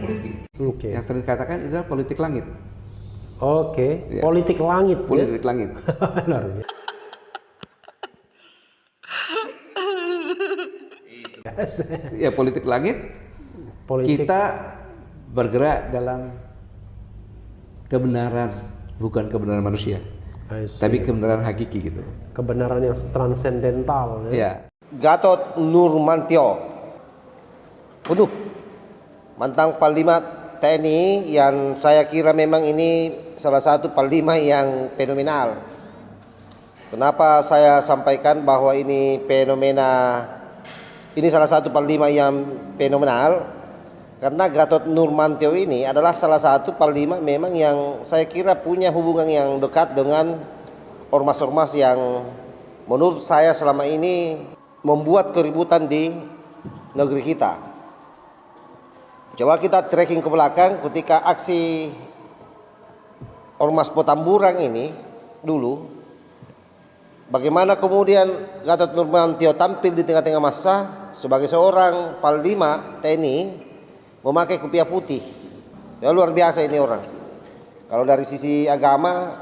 politik. Oke. Yang sering dikatakan itu adalah politik langit. Oke. Ya. Politik langit. Politik langit. Ya, politik langit. Kita bergerak dalam kebenaran, bukan kebenaran manusia, tapi kebenaran hakiki gitu. Kebenaran yang transendental. Ya. Gatot Nurmantio, penuh mantan Panglima TNI yang saya kira memang ini salah satu Panglima yang fenomenal. Kenapa saya sampaikan bahwa ini salah satu Panglima yang fenomenal? Karena Gatot Nurmantio ini adalah salah satu Panglima memang yang saya kira punya hubungan yang dekat dengan ormas-ormas yang menurut saya selama ini membuat keributan di negeri kita. Coba kita tracking ke belakang ketika aksi Ormas Petamburan ini dulu, bagaimana kemudian Gatot Nurmantio tampil di tengah-tengah massa sebagai seorang Panglima TNI memakai kopiah putih. Ya, luar biasa ini orang. Kalau dari sisi agama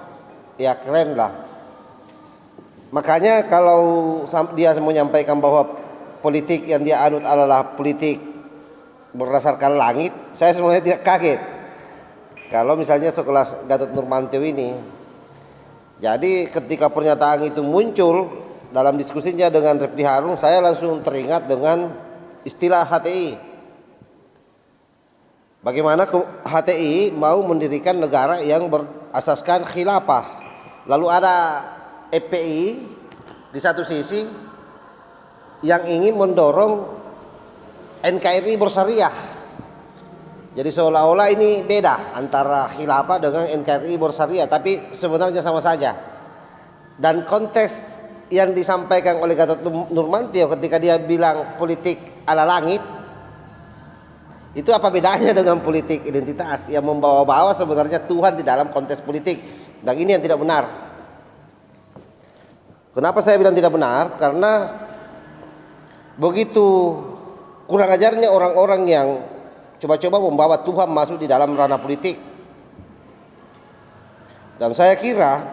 ya keren lah. Makanya kalau dia menyampaikan bahwa politik yang dia anut adalah politik berdasarkan langit, saya sebenarnya tidak kaget kalau misalnya sekelas Gatot Nurmantio ini. Jadi ketika pernyataan itu muncul dalam diskusinya dengan Refli Harun, saya langsung teringat dengan istilah HTI. Bagaimana HTI mau mendirikan negara yang berasaskan khilafah, lalu ada FPI di satu sisi yang ingin mendorong NKRI bersyariah. Jadi seolah-olah ini beda antara khilafah dengan NKRI bersyariah, tapi sebenarnya sama saja. Dan konteks yang disampaikan oleh Gatot Nurmantio ketika dia bilang politik ala langit, itu apa bedanya dengan politik identitas yang membawa-bawa sebenarnya Tuhan di dalam konteks politik. Dan ini yang tidak benar. Kenapa saya bilang tidak benar? Karena begitu kurang ajarnya orang-orang yang coba-coba membawa Tuhan masuk di dalam ranah politik. Dan saya kira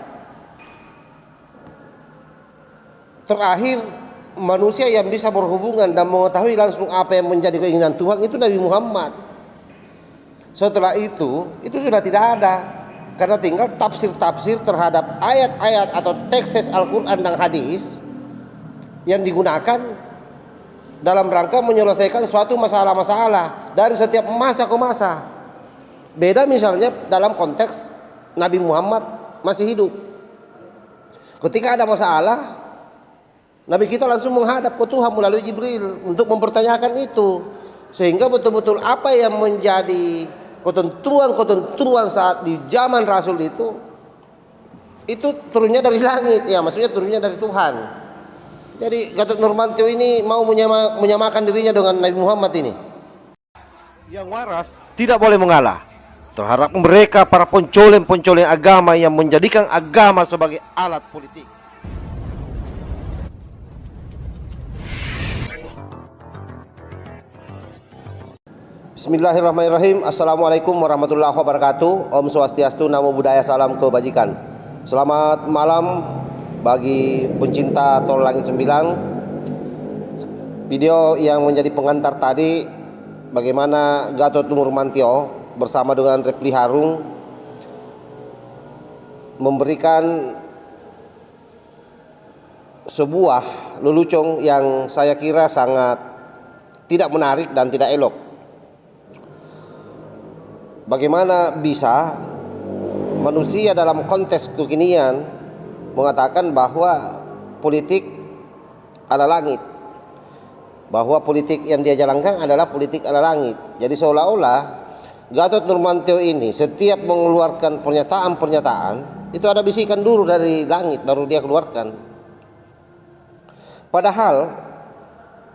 terakhir manusia yang bisa berhubungan dan mengetahui langsung apa yang menjadi keinginan Tuhan itu Nabi Muhammad. Setelah itu sudah tidak ada, karena tinggal tafsir-tafsir terhadap ayat-ayat atau teks-teks Al-Quran dan hadis yang digunakan dalam rangka menyelesaikan suatu masalah-masalah dari setiap masa ke masa. Beda misalnya dalam konteks Nabi Muhammad masih hidup. Ketika ada masalah, Nabi kita langsung menghadap ke Tuhan melalui Jibril untuk mempertanyakan itu, sehingga betul-betul apa yang menjadi ketentuan-ketentuan saat di zaman Rasul itu turunnya dari langit, ya maksudnya turunnya dari Tuhan. Jadi Gatot Nurmantio ini mau menyamakan dirinya dengan Nabi Muhammad ini. Yang waras tidak boleh mengalah terhadap mereka para pencoleng-pencoleng agama yang menjadikan agama sebagai alat politik. Bismillahirrahmanirrahim. Assalamualaikum warahmatullahi wabarakatuh. Om Swastiastu, Namo Buddhaya, salam kebajikan. Selamat malam bagi pencinta Tol Langit 9. Video yang menjadi pengantar tadi, bagaimana Gatot Nurmantio bersama dengan Refli Harun memberikan sebuah lelucon yang saya kira sangat tidak menarik dan tidak elok. Bagaimana bisa manusia dalam konteks kekinian mengatakan bahwa politik ala langit, bahwa politik yang dia jalankan adalah politik ala langit. Jadi seolah-olah Gatot Nurmantio ini setiap mengeluarkan pernyataan itu ada bisikan dulu dari langit baru dia keluarkan. Padahal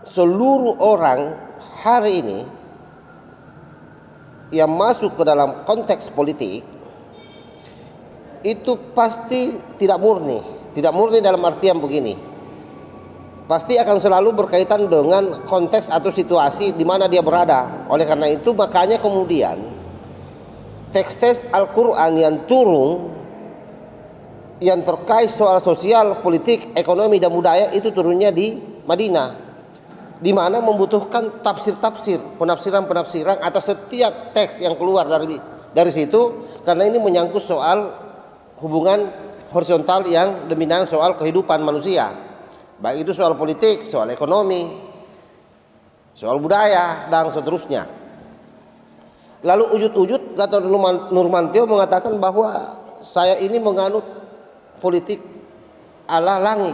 seluruh orang hari ini yang masuk ke dalam konteks politik itu pasti tidak murni dalam artian begini. pasti akan selalu berkaitan dengan konteks atau situasi di mana dia berada. Oleh karena itu makanya kemudian teks-teks Al-Quran yang turun yang terkait soal sosial, politik, ekonomi dan budaya itu turunnya di Madinah, di mana membutuhkan tafsir-tafsir, penafsiran-penafsiran atas setiap teks yang keluar dari situ, karena ini menyangkut soal hubungan horizontal yang dominan soal kehidupan manusia, baik itu soal politik, soal ekonomi, soal budaya dan seterusnya. Lalu ujud-ujud Gatot Nurmantio mengatakan bahwa saya ini menganut politik ala langit.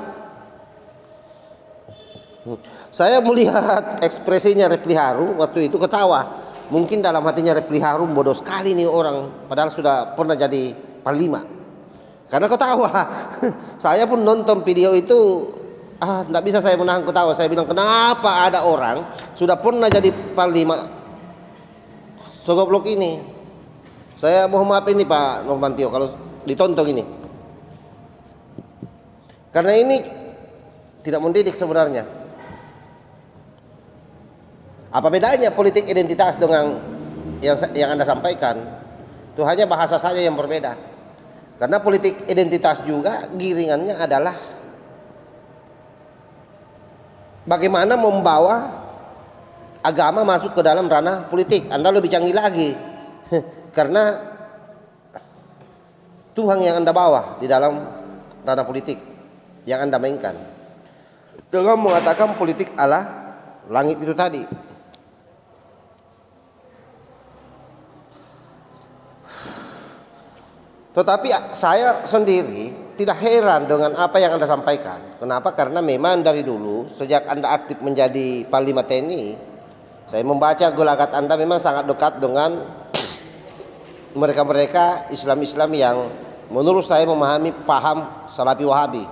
Saya melihat ekspresinya Refli Harun waktu itu ketawa. Mungkin dalam hatinya Refli Harun bodoh sekali nih orang, padahal sudah pernah jadi panglima. Karena ketawa. Saya pun nonton video itu, tidak bisa saya menahan ketawa. Saya bilang, kenapa ada orang sudah pernah jadi panglima segoblok ini? Saya mohon maaf ini Pak Nurmantio kalau ditonton ini. Karena ini tidak mendidik sebenarnya. Apa bedanya politik identitas dengan yang Anda sampaikan? Itu hanya bahasa saja yang berbeda. Karena politik identitas juga giringannya adalah bagaimana membawa agama masuk ke dalam ranah politik. Anda lebih canggih lagi. Karena Tuhan yang Anda bawa di dalam ranah politik yang Anda mainkan. Dengan mengatakan politik ala langit itu tadi. Tetapi saya sendiri tidak heran dengan apa yang Anda sampaikan. Kenapa? Karena memang dari dulu sejak Anda aktif menjadi Panglima TNI, saya membaca gelagat Anda memang sangat dekat dengan mereka-mereka Islam-Islam yang menurut saya memahami paham Salafi Wahabi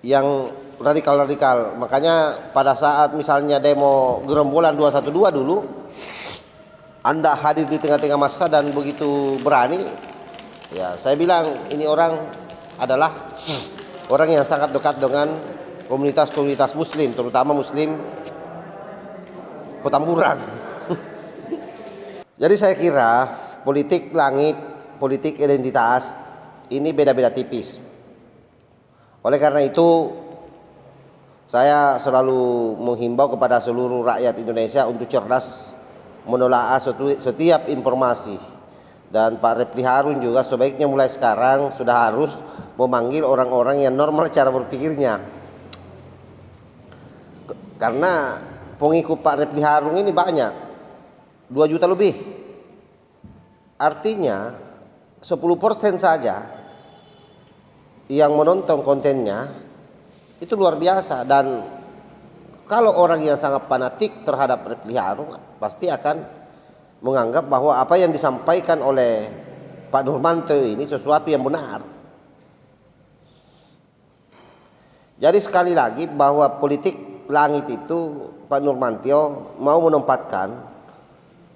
yang radikal-radikal. Makanya pada saat misalnya demo gerombolan 212 dulu, Anda hadir di tengah-tengah massa dan begitu berani. Ya, saya bilang ini orang adalah orang yang sangat dekat dengan komunitas-komunitas Muslim, terutama Muslim Petamburan. Jadi saya kira politik langit, politik identitas ini beda-beda tipis. Oleh karena itu saya selalu menghimbau kepada seluruh rakyat Indonesia untuk cerdas menelaah setiap informasi. Dan Pak Refli Harun juga sebaiknya mulai sekarang sudah harus memanggil orang-orang yang normal cara berpikirnya. Karena pengikut Pak Refli Harun ini banyak, 2 juta lebih. Artinya 10% saja yang menonton kontennya itu luar biasa. Dan kalau orang yang sangat fanatik terhadap Refli Harun pasti akan menganggap bahwa apa yang disampaikan oleh Pak Nurmantio ini sesuatu yang benar. Jadi sekali lagi bahwa politik langit itu Pak Nurmantio mau menempatkan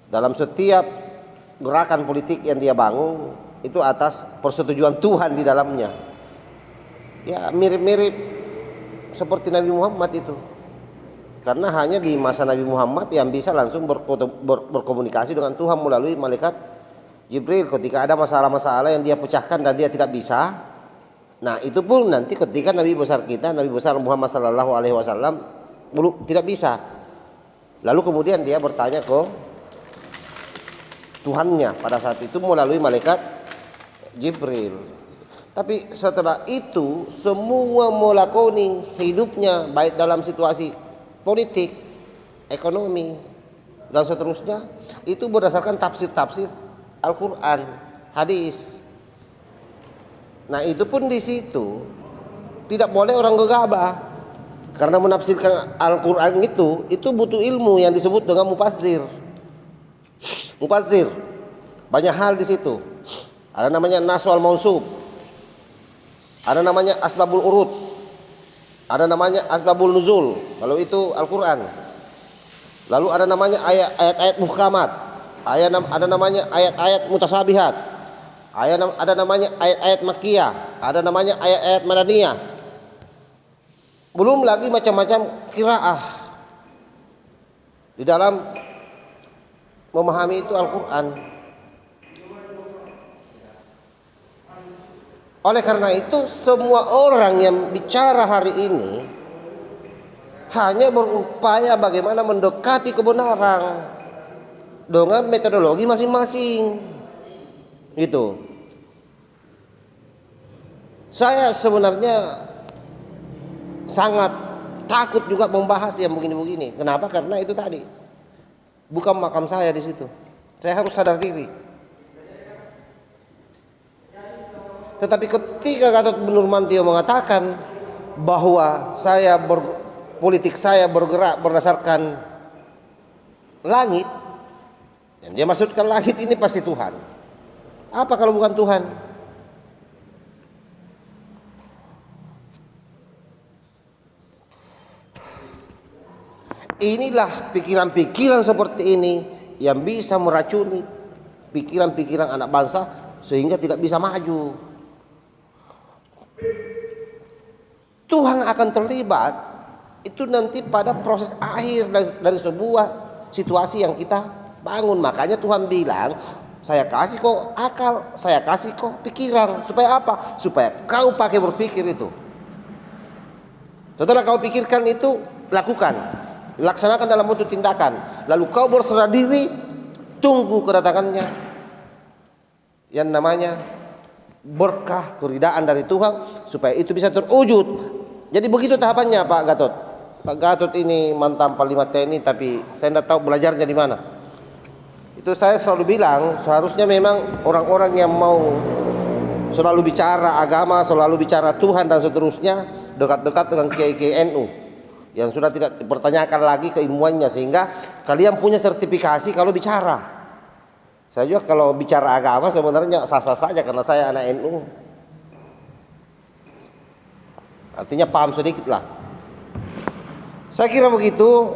dalam setiap gerakan politik yang dia bangun itu atas persetujuan Tuhan di dalamnya. Ya mirip-mirip seperti Nabi Muhammad itu. Karena hanya di masa Nabi Muhammad yang bisa langsung berkomunikasi dengan Tuhan melalui malaikat Jibril ketika ada masalah-masalah yang dia pecahkan dan dia tidak bisa. Nah itu pun nanti ketika Nabi besar kita, Nabi besar Muhammad SAW tidak bisa. Lalu kemudian dia bertanya ke Tuhannya pada saat itu melalui malaikat Jibril. Tapi setelah itu semua melakoni hidupnya baik dalam situasi politik, ekonomi, dan seterusnya itu berdasarkan tafsir-tafsir Al-Quran, hadis. Nah itu pun di situ tidak boleh orang gegabah, karena menafsirkan Al-Quran itu butuh ilmu yang disebut dengan mufassir. Mufassir banyak hal di situ. Ada namanya nas wal mausuf, ada namanya asbabul urut, ada namanya asbabul nuzul, kalau itu Al-Quran. Lalu ada namanya ayat-ayat muhkamat, ada namanya ayat-ayat mutasabihat, ada namanya ayat-ayat makkiyah, ada namanya ayat-ayat madaniyah. Belum lagi macam-macam qiraah di dalam memahami itu Al-Quran. Oleh karena itu semua orang yang bicara hari ini hanya berupaya bagaimana mendekati kebenaran dengan metodologi masing-masing. Gitu. Saya sebenarnya sangat takut juga membahas yang begini-begini. Kenapa? Karena itu tadi bukan makam saya di situ. Saya harus sadar diri. Tetapi ketika Gatot Nurmantio mengatakan bahwa politik saya bergerak berdasarkan langit, dan dia maksudkan langit ini pasti Tuhan. Apa kalau bukan Tuhan? Inilah pikiran-pikiran seperti ini yang bisa meracuni pikiran-pikiran anak bangsa sehingga tidak bisa maju. Tuhan akan terlibat itu nanti pada proses akhir dari sebuah situasi yang kita bangun. Makanya Tuhan bilang, saya kasih kau akal, saya kasih kau pikiran. Supaya apa? Supaya kau pakai berpikir itu. Setelah kau pikirkan itu, lakukan, laksanakan dalam bentuk tindakan. Lalu kau berserah diri, tunggu kedatangannya yang namanya berkah keridaan dari Tuhan, supaya itu bisa terwujud. Jadi begitu tahapannya Pak Gatot. Pak Gatot ini mantan Panglima TNI, tapi saya tidak tahu belajarnya di mana. Itu saya selalu bilang, seharusnya memang orang-orang yang mau selalu bicara agama, selalu bicara Tuhan dan seterusnya, dekat-dekat dengan kiai-kiai NU yang sudah tidak dipertanyakan lagi keilmuannya, sehingga kalian punya sertifikasi kalau bicara. Saya juga kalau bicara agama sebenarnya sah-sah saja karena saya anak NU. Artinya paham sedikit lah. Saya kira begitu.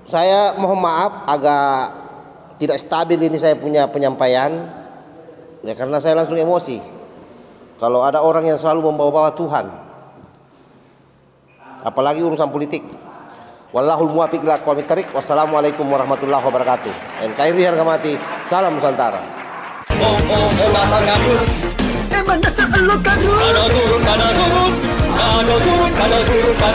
Saya mohon maaf agak tidak stabil ini saya punya penyampaian. Ya karena saya langsung emosi. Kalau ada orang yang selalu membawa-bawa Tuhan. Apalagi urusan politik. Wallahul muwaffiq ila aqwamit thariq. Wassalamualaikum warahmatullahi wabarakatuh. NKRI harga mati. Salam Nusantara. Kada turun,